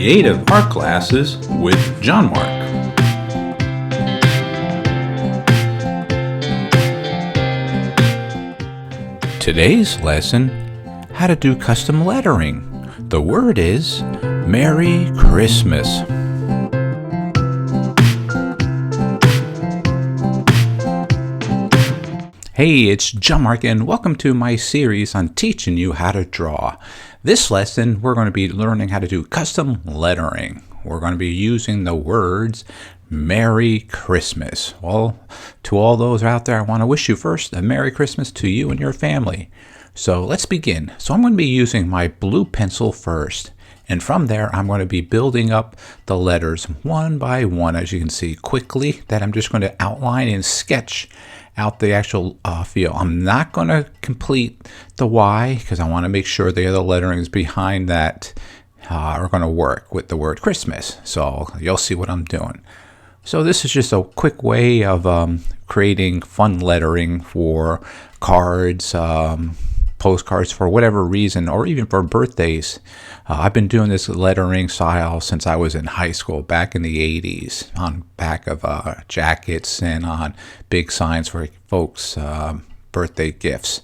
Creative Art Classes with John-Marc. Today's lesson, how to do custom lettering. The word is Merry Christmas. Hey, it's John-Marc and welcome to my series on teaching you how to draw. This lesson, we're going to be learning how to do custom lettering. We're going to be using the words Merry Christmas. Well, to all those out there, I want to wish you first a Merry Christmas to you and your family. So let's begin. So I'm going to be using my blue pencil first. And from there, I'm going to be building up the letters one by one, as you can see quickly, that I'm just going to outline and sketch out the actual feel. I'm not going to complete the Y because I want to make sure the other letterings behind that are going to work with the word Christmas. So you'll see what I'm doing. So this is just a quick way of creating fun lettering for cards, postcards, for whatever reason, or even for birthdays. I've been doing this lettering style since I was in high school, back in the 80s, on back of jackets and on big signs for folks' birthday gifts.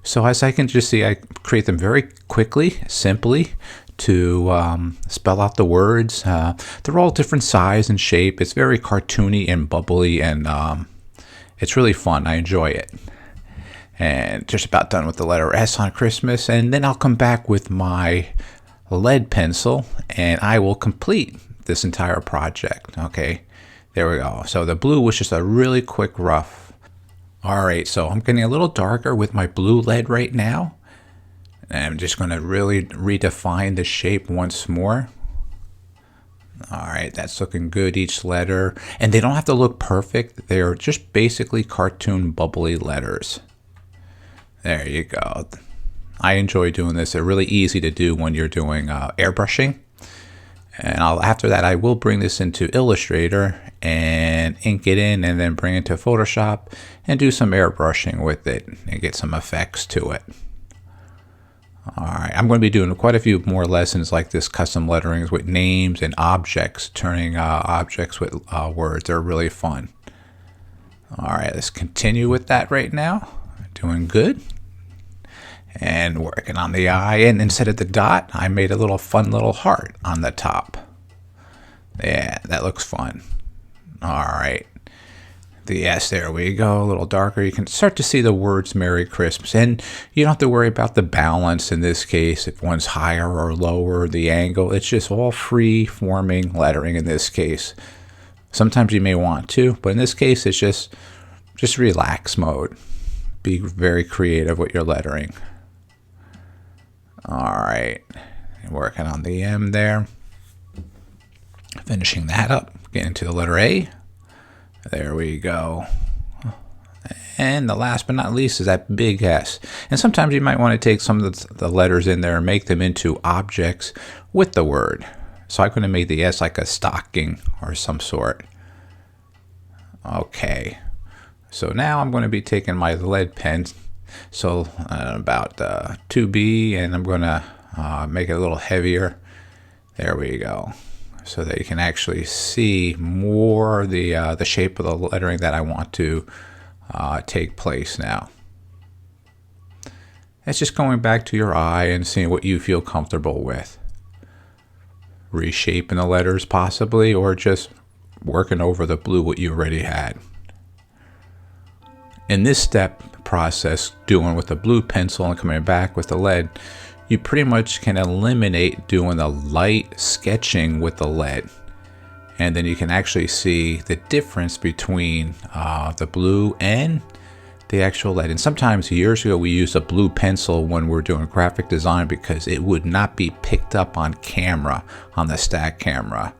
So as I can just see, I create them very quickly, simply, to spell out the words. They're all different size and shape. It's very cartoony and bubbly, and it's really fun. I enjoy it. And just about done with the letter S on Christmas, and then I'll come back with my lead pencil and I will complete this entire project. Okay, there we go. So the blue was just a really quick rough. All right, so I'm getting a little darker with my blue lead right now, and I'm just going to really redefine the shape once more. All right, that's looking good, each letter, and they don't have to look perfect. They're just basically cartoon bubbly letters. There you go. I enjoy doing this. They're really easy to do when you're doing airbrushing. And after that, I will bring this into Illustrator and ink it in, and then bring it to Photoshop and do some airbrushing with it and get some effects to it. All right, I'm going to be doing quite a few more lessons like this, custom letterings with names and objects, turning objects with words. They're really fun. All right, let's continue with that right now. Doing good. And working on the eye, and instead of the dot, I made a little fun little heart on the top. Yeah, that looks fun. All right. The S, there we go, a little darker. You can start to see the words Merry Christmas, and you don't have to worry about the balance in this case, if one's higher or lower, the angle. It's just all free forming lettering in this case. Sometimes you may want to, but in this case, it's just relax mode. Be very creative with your lettering. All right, working on the M there. Finishing that up, getting to the letter A. There we go. And the last but not least is that big S. And sometimes you might want to take some of the letters in there and make them into objects with the word. So I'm going to make the S like a stocking or some sort. Okay. So now I'm going to be taking my lead pen, so about 2B, and I'm going to make it a little heavier. There we go, so that you can actually see more the shape of the lettering that I want to take place now. It's just going back to your eye and seeing what you feel comfortable with. Reshaping the letters possibly, or just working over the blue what you already had. In this step process, doing with the blue pencil and coming back with the lead, you pretty much can eliminate doing the light sketching with the lead. And then you can actually see the difference between the blue and the actual lead. And sometimes years ago, we used a blue pencil when we're doing graphic design because it would not be picked up on camera, on the stack camera.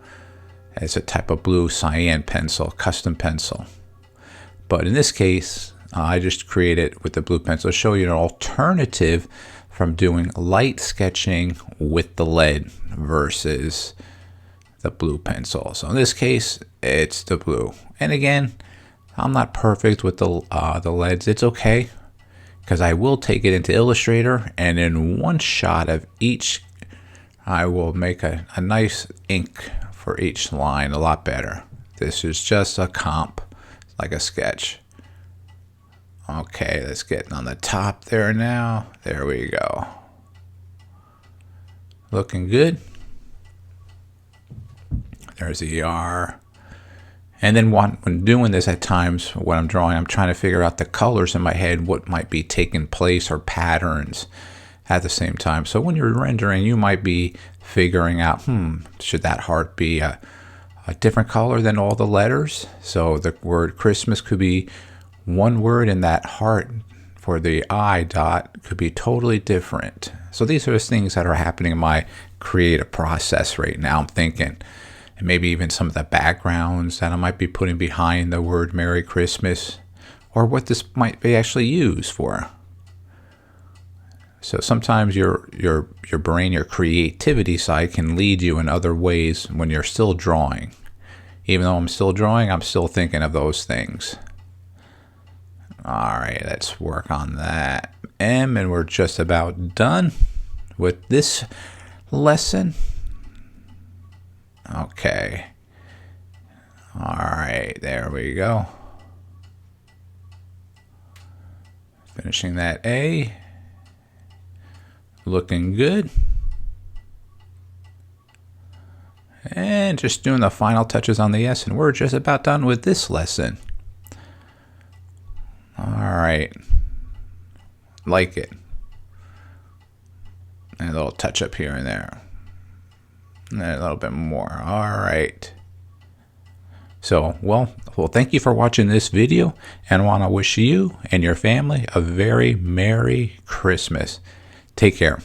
It's a type of blue cyan pencil, custom pencil. But in this case, I just created with the blue pencil to show you an alternative from doing light sketching with the lead versus the blue pencil. So in this case, it's the blue. And again, I'm not perfect with the leads. It's okay, because I will take it into Illustrator, and in one shot of each I will make a nice ink for each line a lot better. This is just a comp, like a sketch. Okay, let's get on the top there now. There we go. Looking good. There's the R. And then when doing this at times, when I'm drawing, I'm trying to figure out the colors in my head, what might be taking place or patterns at the same time. So when you're rendering, you might be figuring out, should that heart be a different color than all the letters? So the word Christmas could be one word, and that heart for the I dot could be totally different. So these are the things that are happening in my creative process right now. I'm thinking, and maybe even some of the backgrounds that I might be putting behind the word Merry Christmas, or what this might be actually used for. So sometimes your brain, your creativity side can lead you in other ways when you're still drawing. Even though I'm still drawing, I'm still thinking of those things. All right, let's work on that M, and we're just about done with this lesson. Okay. All right, there we go. Finishing that A. Looking good. And just doing the final touches on the S, and we're just about done with this lesson. All right. Like it. And a little touch up here and there. And a little bit more. All right. So, well, thank you for watching this video, and I want to wish you and your family a very Merry Christmas. Take care.